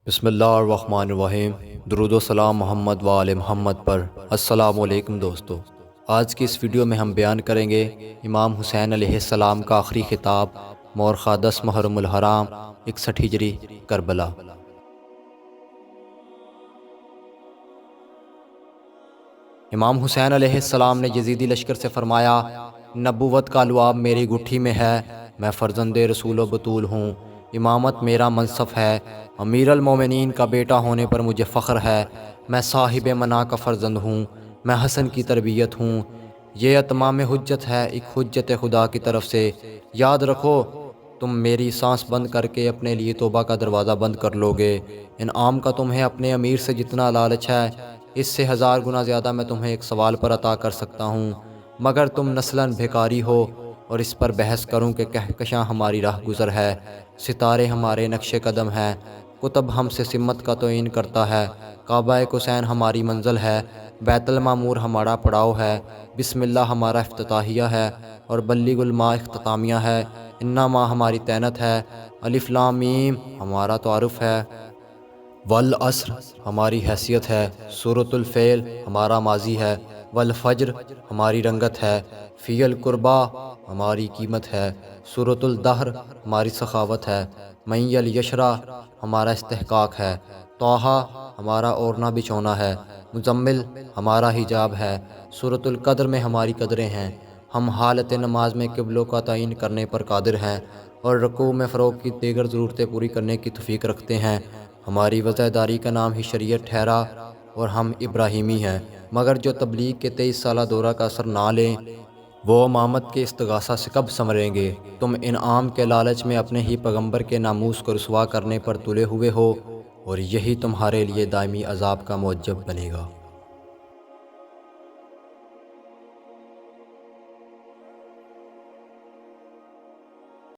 بسم اللہ الرحمن الرحیم۔ درود و سلام محمد و آل محمد پر۔ السلام علیکم دوستو، آج کی اس ویڈیو میں ہم بیان کریں گے امام حسین علیہ السلام کا آخری خطاب مورخہ 10 محرم الحرام 61 ہجری کربلا۔ امام حسین علیہ السلام نے یزیدی لشکر سے فرمایا، نبوت کا لعاب میری گٹھی میں ہے، میں فرزند رسول و بطول ہوں، امامت میرا منصب ہے، امیر المومنین کا بیٹا ہونے پر مجھے فخر ہے، میں صاحب منا کا فرزند ہوں، میں حسن کی تربیت ہوں، یہ اتمام حجت ہے، ایک حجت خدا کی طرف سے، یاد رکھو تم میری سانس بند کر کے اپنے لیے توبہ کا دروازہ بند کر لو گے، انعام کا تمہیں اپنے امیر سے جتنا لالچ ہے اس سے 1000 گنا زیادہ میں تمہیں ایک سوال پر عطا کر سکتا ہوں، مگر تم نسلاً بھیکاری ہو اور اس پر بحث کروں کہ کہکشاں ہماری راہ گزر ہے، ستارے ہمارے نقش قدم ہے، کتب ہم سے سمت کا تعین کرتا ہے، کعبہ حسین ہماری منزل ہے، بیت المعمور ہمارا پڑاؤ ہے، بسم اللہ ہمارا افتتاحیہ ہے اور بلغ الماء اختتامیہ ہے، انما ہماری تینت ہے، الف لام میم ہمارا تعارف ہے، والعصر ہماری حیثیت ہے، سورۃ الفیل ہمارا ماضی ہے، والفجر ہماری رنگت ہے، فی القربا ہماری قیمت ہے، سورۃ الدہر ہماری سخاوت ہے، من الیشرا ہمارا استحقاق ہے، طٰہٰ ہمارا اوڑھنا بچھونا ہے، مزمل ہمارا حجاب ہے، سورۃ القدر میں ہماری قدریں ہیں، ہم حالت نماز میں قبلوں کا تعین کرنے پر قادر ہیں اور رکوع میں فروغ کی دیگر ضرورتیں پوری کرنے کی توفیق رکھتے ہیں، ہماری وضع داری کا نام ہی شریعت ٹھہرا اور ہم ابراہیمی ہیں، مگر جو تبلیغ کے 23 سالہ دورہ کا اثر نہ لیں وہ امامت کے استغاثہ سے کب سنوریں گے؟ تم انعام کے لالچ میں اپنے ہی پیغمبر کے ناموس کو رسوا کرنے پر تلے ہوئے ہو اور یہی تمہارے لیے دائمی عذاب کا موجب بنے گا۔